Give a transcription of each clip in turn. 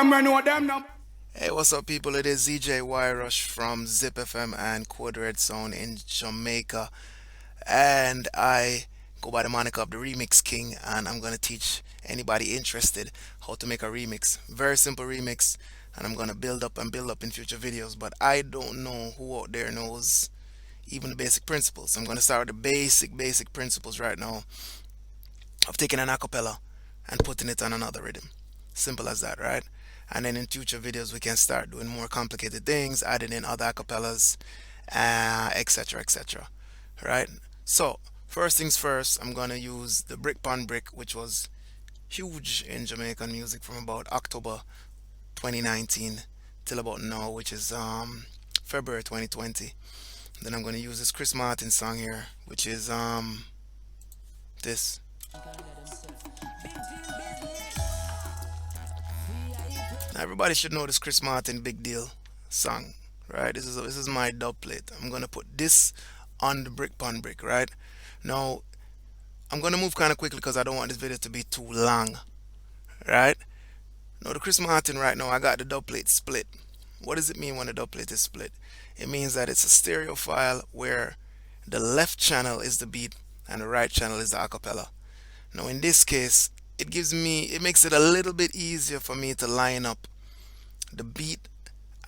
them, we know them now. Hey, what's up, people? It is Zj YRush from Zip FM and Code Red Zone in Jamaica, and I go by the moniker of the Remix King, and I'm gonna teach anybody interested how to make a remix. Very simple remix, and I'm gonna build up and build up in future videos. But I don't know who out there knows even the basic principles. I'm gonna start with the basic principles right now of taking an acapella and putting it on another rhythm. Simple as that, right? And then in future videos, we can start doing more complicated things, adding in other acapellas, etc., etc. Right? So, first things first, I'm gonna use the brick pon brick, which was huge in Jamaican music from about October 2019 till about now, which is February 2020. Then I'm gonna use this Chris Martin song here, which is this. Now everybody should know this Chris Martin Big Deal song, right? This is my dub plate. I'm gonna put this on the brick pon brick, right? Now I'm gonna move kind of quickly because I don't want this video to be too long, right? Now the Chris Martin right now, I got the dub plate split. What does it mean when the dub plate is split? It means that it's a stereo file where the left channel is the beat and the right channel is the acapella. Now in this case, it makes it a little bit easier for me to line up the beat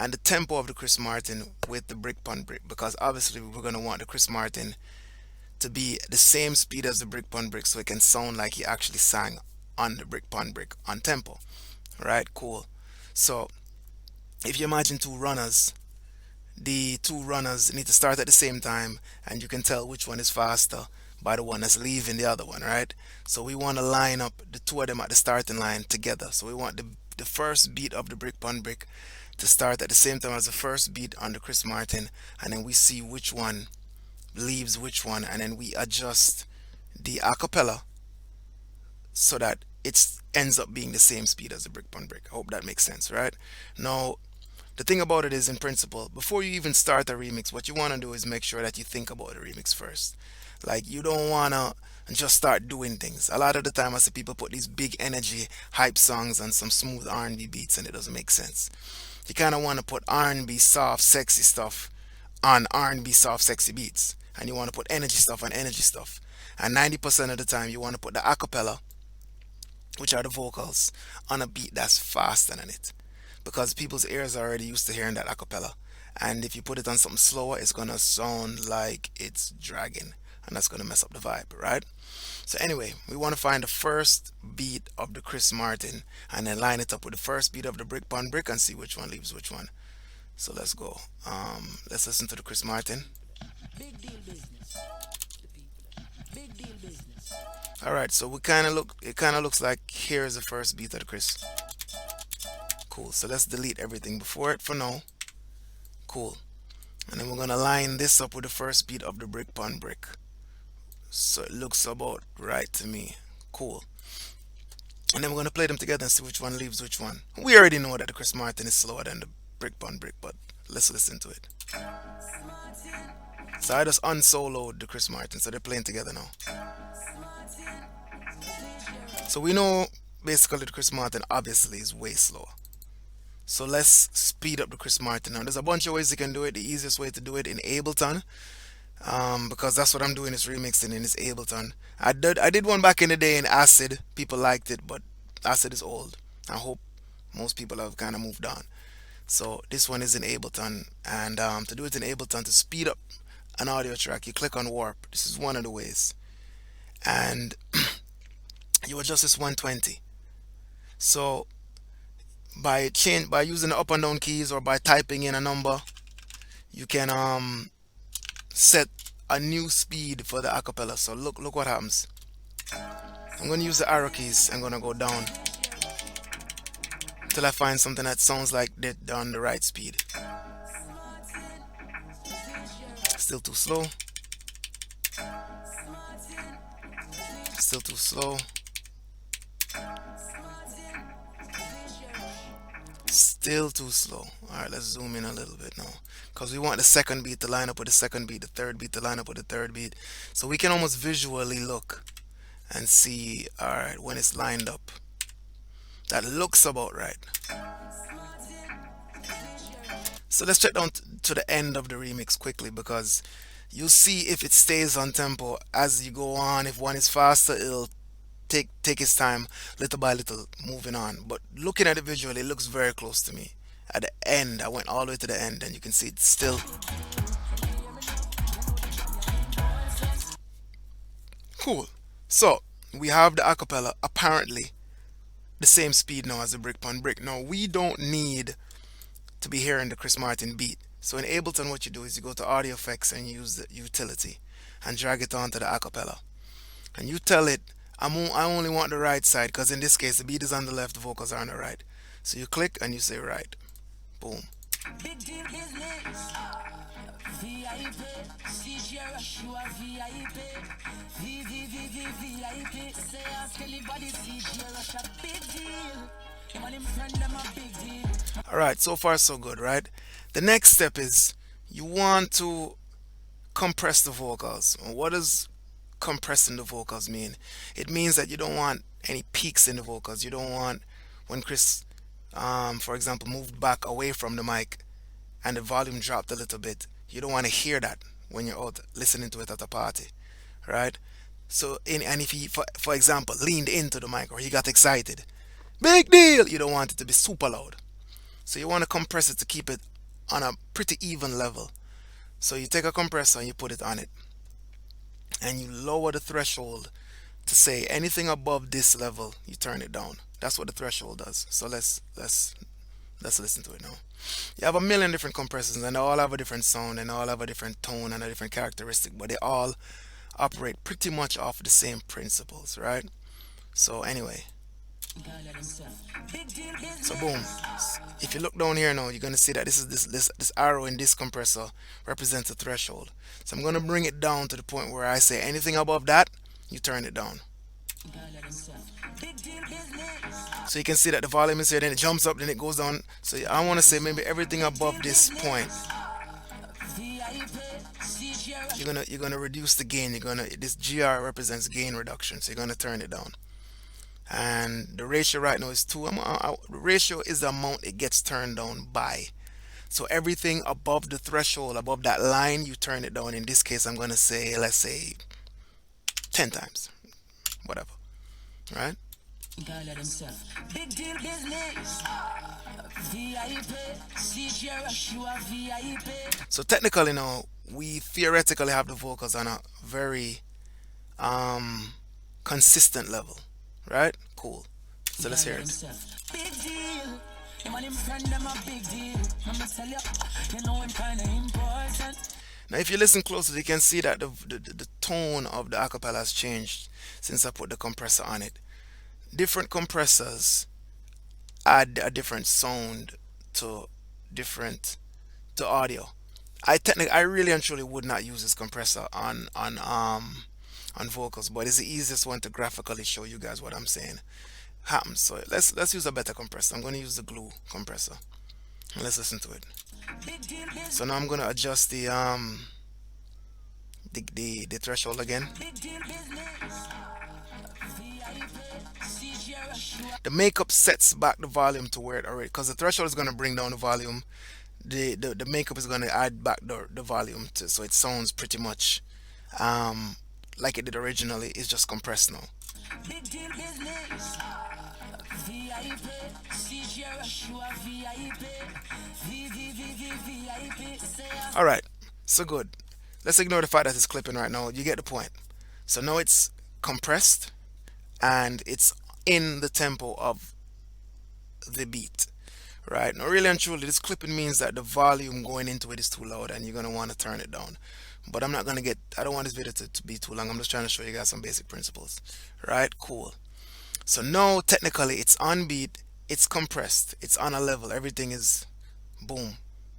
and the tempo of the Chris Martin with the brick pon brick, because obviously we're going to want the Chris Martin to be the same speed as the brick pon brick so it can sound like he actually sang on the brick pon brick on tempo. Right? Cool. So if you imagine two runners, the two runners need to start at the same time, and you can tell which one is faster by the one that's leaving the other one, right? So we want to line up the two of them at the starting line together. So we want the first beat of the brick pon brick to start at the same time as the first beat on the Chris Martin, and then we see which one leaves which one, and then we adjust the acapella so that it ends up being the same speed as the brick pon brick. I hope that makes sense, right? Now, the thing about it is, in principle, before you even start a remix, what you want to do is make sure that you think about the remix first. Like, you don't want to just start doing things. A lot of the time I see people put these big energy hype songs on some smooth R&B beats, and it doesn't make sense. You kind of want to put R&B soft sexy stuff on R&B soft sexy beats, and you want to put energy stuff on energy stuff. And 90% of the time you want to put the acapella, which are the vocals, on a beat that's faster than it, because people's ears are already used to hearing that acapella. And if you put it on something slower, it's gonna sound like it's dragging, and that's gonna mess up the vibe, right? So anyway, we want to find the first beat of the Chris Martin and then line it up with the first beat of the brick pon brick and see which one leaves which one. So let's go. Let's listen to the Chris Martin. All right, so we kind of look. It kind of looks like here is the first beat of the Chris. Cool. So let's delete everything before it for now. Cool. And then we're gonna line this up with the first beat of the brick pon brick. So it looks about right to me. Cool. And then we're gonna play them together and see which one leaves which one. We already know that the Chris Martin is slower than the brick pon brick, but let's listen to it. So I just unsoloed the Chris Martin, so they're playing together now. So we know basically the Chris Martin obviously is way slower. So let's speed up the Chris Martin. Now there's a bunch of ways you can do it. The easiest way to do it in Ableton, because that's what I'm doing is remixing in this Ableton. I did one back in the day in Acid. People liked it, but Acid is old. I hope most people have kind of moved on. So this one is in Ableton, and to do it in Ableton, to speed up an audio track, you click on warp. This is one of the ways, and you adjust this 120. So by using the up and down keys or by typing in a number, you can set a new speed for the acapella. So look what happens. I'm going to use the arrow keys. I'm going to go down till I find something that sounds like they're on the right speed. Still too slow. Still too slow. Still too slow. Alright, let's zoom in a little bit now, because we want the second beat to line up with the second beat, the third beat to line up with the third beat, so we can almost visually look and see, alright, when it's lined up. That looks about right. So let's check down to the end of the remix quickly, because you'll see if it stays on tempo as you go on. If one is faster, it'll take its time, little by little, moving on. But looking at it visually, it looks very close to me. At the end, I went all the way to the end, and you can see it's still cool. So we have the acapella apparently the same speed now as the brick pon brick. Now we don't need to be hearing the Chris Martin beat. So in Ableton, what you do is you go to Audio Effects and use the utility and drag it onto the acapella. And you tell it, I only want the right side, because in this case the beat is on the left, the vocals are on the right. So you click and you say right. Boom. Big deal business. VIP. Zj YRush, you are VIP. VIP. Say ask anybody, Zj YRush a big deal. Him and him friend them a big deal. Alright, so far so good, right? The next step is you want to compress the vocals. What does compressing the vocals mean? It means that you don't want any peaks in the vocals. You don't want when Chris, for example, moved back away from the mic and the volume dropped a little bit. You don't want to hear that when you're out listening to it at a party, right? So, and if he, for example, leaned into the mic or he got excited, big deal. You don't want it to be super loud. So you want to compress it to keep it on a pretty even level. So you take a compressor and you put it on it, and you lower the threshold to say anything above this level, you turn it down. That's what the threshold does. So let's listen to it now. You have a million different compressors, and they all have a different sound, and they all have a different tone and a different characteristic, but they all operate pretty much off the same principles, right? So anyway, so boom. If you look down here now, you're gonna see that this arrow in this compressor represents a threshold. So I'm gonna bring it down to the point where I say anything above that, you turn it down. So you can see that the volume is here, then it jumps up, then it goes down. So I want to say maybe everything above this point. You're gonna reduce the gain. This GR represents gain reduction, so you're gonna turn it down. And the ratio right now is 2. The ratio is the amount it gets turned down by. So everything above the threshold, above that line, you turn it down. In this case, I'm gonna say, let's say 10 times, whatever, right? Big deal business. So technically now, we theoretically have the vocals on a very consistent level, right? Cool. So let's hear it. Big deal. Now if you listen closely, you can see that the tone of the acapella has changed since I put the compressor on it. Different compressors add a different sound to audio. I really and truly would not use this compressor on vocals, but it's the easiest one to graphically show you guys what I'm saying happens. So let's use a better compressor. I'm going to use the glue compressor, and let's listen to it. So now I'm going to adjust the threshold again. The makeup sets back the volume to where it already, because the threshold is going to bring down the volume. The makeup is going to add back the volume to, so it sounds pretty much like it did originally. It's just compressed now. Alright, so good. Let's ignore the fact that it's clipping right now. You get the point. So now it's compressed and it's in the tempo of the beat, right? Now really and truly, this clipping means that the volume going into it is too loud and you're going to want to turn it down. But I don't want this video to be too long. I'm just trying to show you guys some basic principles, right? Cool. So now technically it's on beat, it's compressed, it's on a level, everything is boom.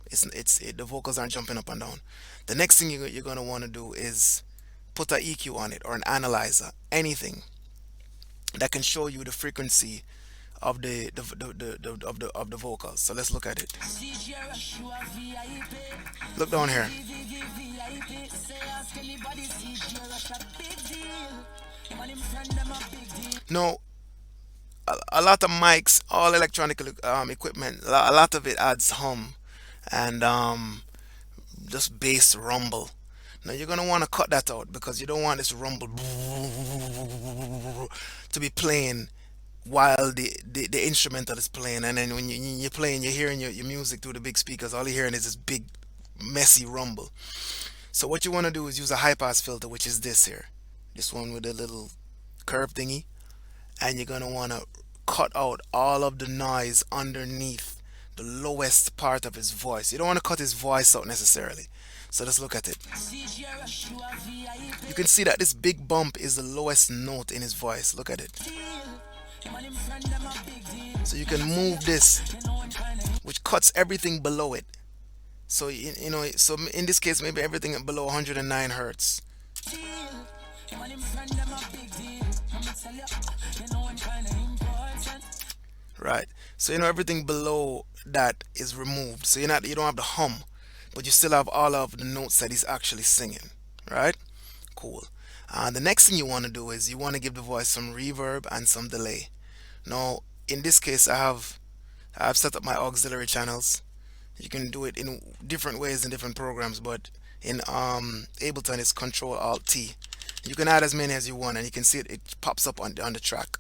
The vocals aren't jumping up and down. The next thing you're going to want to do is put an EQ on it, or an analyzer, anything that can show you the frequency of the vocals. So let's look at it. Look down here. No, a lot of mics, all electronic equipment, a lot of it adds hum and just bass rumble. Now you're gonna want to cut that out because you don't want this rumble to be playing while the instrumental is playing, and then when you're playing, you're hearing your music through the big speakers. All you're hearing is this big messy rumble. So what you want to do is use a high pass filter, which is this here, this one with a little curve thingy, and you're gonna want to cut out all of the noise underneath the lowest part of his voice. You don't want to cut his voice out necessarily. So let's look at it. You can see that this big bump is the lowest note in his voice. Look at it. So you can move this, which cuts everything below it. So you know, so in this case, maybe everything below 109 hertz. Right. So you know everything below that is removed. So you don't have the hum, but you still have all of the notes that he's actually singing. Right? Cool. The next thing you want to do is you want to give the voice some reverb and some delay. Now, in this case, I've set up my auxiliary channels. You can do it in different ways in different programs, but in Ableton it's Control Alt T. You can add as many as you want, and you can see it pops up on the track.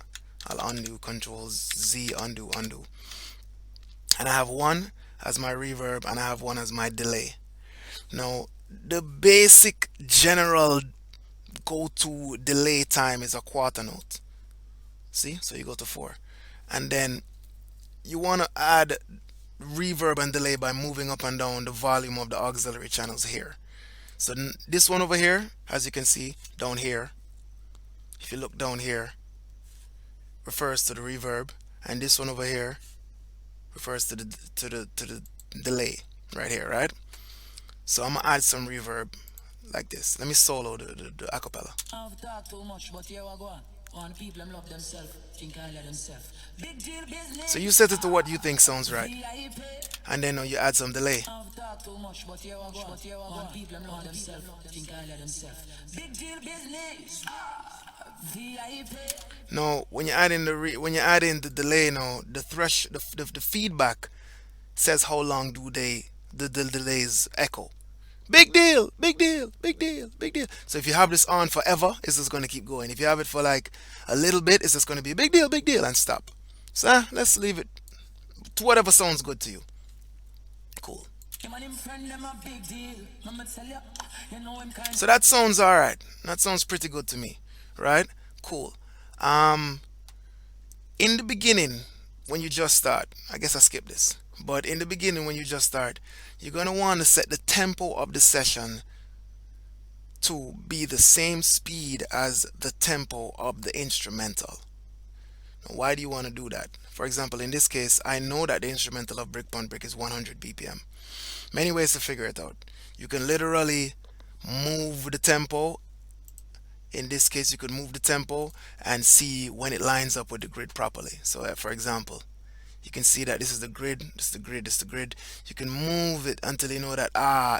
I'll undo, Control Z, undo, undo. And I have one as my reverb and I have one as my delay. Now, the basic general go-to delay time is a quarter note. See? So you go to 4. And then you want to add reverb and delay by moving up and down the volume of the auxiliary channels here. So this one over here, as you can see down here, if you look down here, refers to the reverb, and this one over here refers to the delay right here, right? So I'm gonna add some reverb like this. Let me solo the acapella. I've talked too much, but here I go. On people them love themselves, think I let themselves. Big deal business. So you set it to what you think sounds right, and then you add some delay. I've talked too much, but here I go. On people them love themselves, think I let themselves. Big deal business. Now, when you add in the delay, now the feedback says how long do the delays echo. Big deal, big deal, big deal, big deal. So if you have this on forever, it's just going to keep going. If you have it for like a little bit, it's just going to be big deal, and stop. So let's leave it to whatever sounds good to you. Cool. So that sounds alright. That sounds pretty good to me, right? Cool. In the beginning, when you just start, I guess I skipped this, but in the beginning, when you just start, you're going to want to set the tempo of the session to be the same speed as the tempo of the instrumental. Now, why do you want to do that? For example, in this case, I know that the instrumental of Brick Pun Brick is 100 BPM. Many ways to figure it out. You can literally move the tempo. In this case, you could move the tempo and see when it lines up with the grid properly. So for example, you can see that this is the grid, this is the grid, this is the grid. You can move it until you know that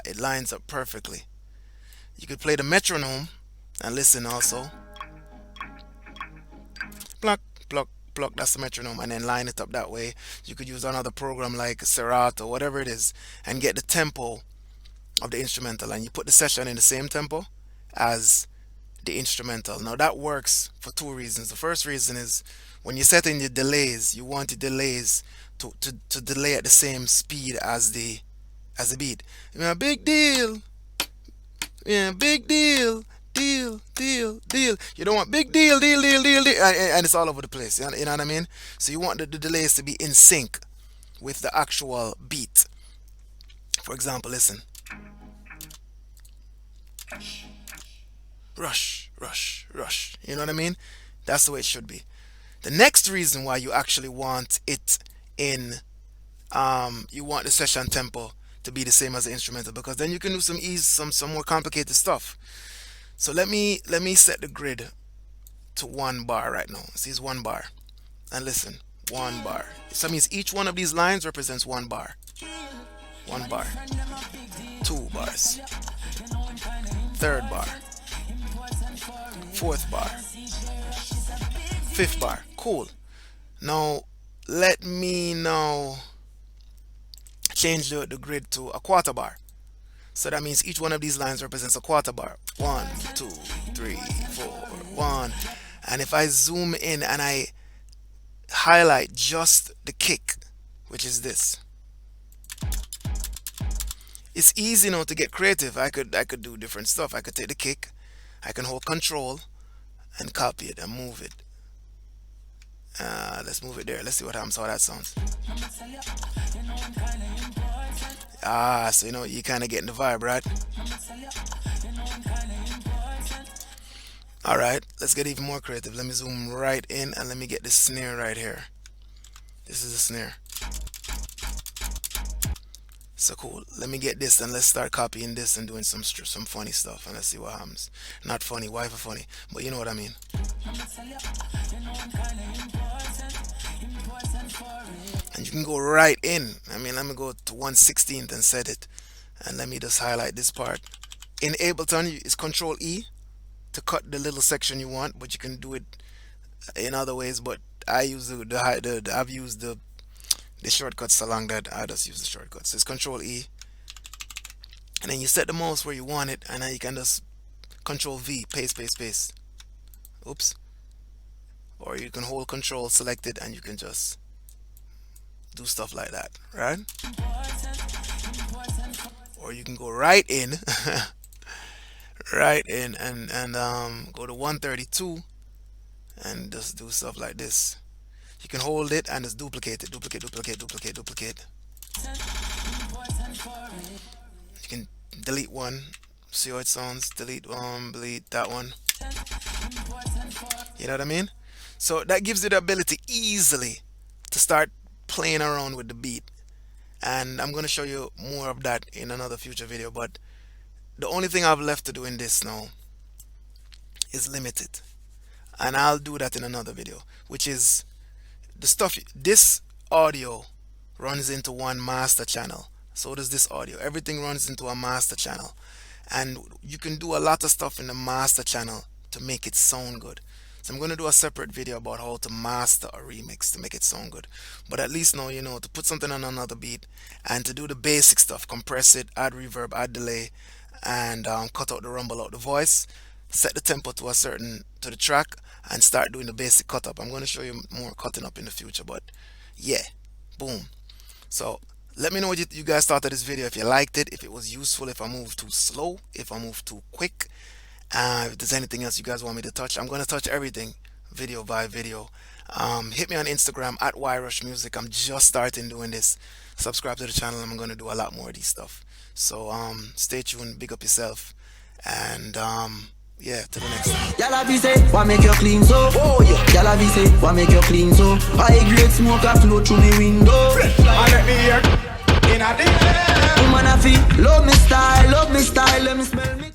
it lines up perfectly. You could play the metronome and listen also. Pluck, pluck, pluck, that's the metronome, and then line it up that way. You could use another program like Serato, whatever it is, and get the tempo of the instrumental, and you put the session in the same tempo as the instrumental. Now that works for two reasons. The first reason is when you set in your delays, you want the delays to delay at the same speed as the beat. Big deal. Yeah, big deal. Deal. You don't want big deal, and it's all over the place. You know what I mean? So you want the delays to be in sync with the actual beat. For example, listen. Rush, rush, rush. You know what I mean? That's the way it should be. The next reason why you actually want it in, you want the session tempo to be the same as the instrumental, because then you can do some more complicated stuff. So let me set the grid to 1 bar right now. See, it's 1 bar, and listen, 1 bar. So that means each one of these lines represents 1 bar. 1 bar, 2 bars, 3rd bar, 4th bar, 5th bar. Cool. Now let me now change the grid to a quarter bar. So that means each one of these lines represents a quarter bar. 1, 2, 3, 4, 1. And if I zoom in and I highlight just the kick, which is this, it's easy now to get creative. I could do different stuff. I could take the kick, I can hold control and copy it and move it. Let's move it there. Let's see what happens, how that sounds. So you kind of getting the vibe, right? All right, let's get even more creative. Let me zoom right in and let me get this snare right here. This is a snare. So cool. Let me get this and let's start copying this and doing some funny stuff and let's see what happens. Not funny, why for funny? But you know what I mean. And you can go right in. I mean, let me go to 1/16th and set it. And let me just highlight this part. In Ableton, it's Control E to cut the little section you want, but you can do it in other ways. But I use I've used the shortcuts so long that I just use the shortcuts. So it's Control E, and then you set the mouse where you want it, and then you can just Control V, paste, paste, paste. Oops. Or you can hold Control, select it, and you can just do stuff like that, right? Or you can go right in, right in, and go to 132, and just do stuff like this. You can hold it and just duplicate it, duplicate, duplicate, duplicate, duplicate. You can delete one, see how it sounds. Delete delete that one. You know what I mean? So that gives you the ability easily to start playing around with the beat. And I'm going to show you more of that in another future video. But the only thing I've left to do in this now is limit it. And I'll do that in another video, which is the stuff. This audio runs into one master channel. So does this audio. Everything runs into a master channel. And you can do a lot of stuff in the master channel to make it sound good. So I'm going to do a separate video about how to master a remix to make it sound good. But at least now you know to put something on another beat and to do the basic stuff. Compress it, add reverb, add delay, and cut out the rumble out the voice. Set the tempo to the track and start doing the basic cut up. I'm going to show you more cutting up in the future, but yeah, boom. So let me know what you guys thought of this video. If you liked it, if it was useful, if I moved too slow, if I moved too quick. If there's anything else you guys want me to touch, I'm going to touch everything video by video. Hit me on Instagram at YRush Music. I'm just starting doing this. Subscribe to the channel. I'm going to do a lot more of these stuff. So stay tuned, big up yourself, and yeah, to the next time. Y'all have say, why make you clean so? Oh yeah. Y'all have say, why make you clean so? High grade smoke a flow through me window.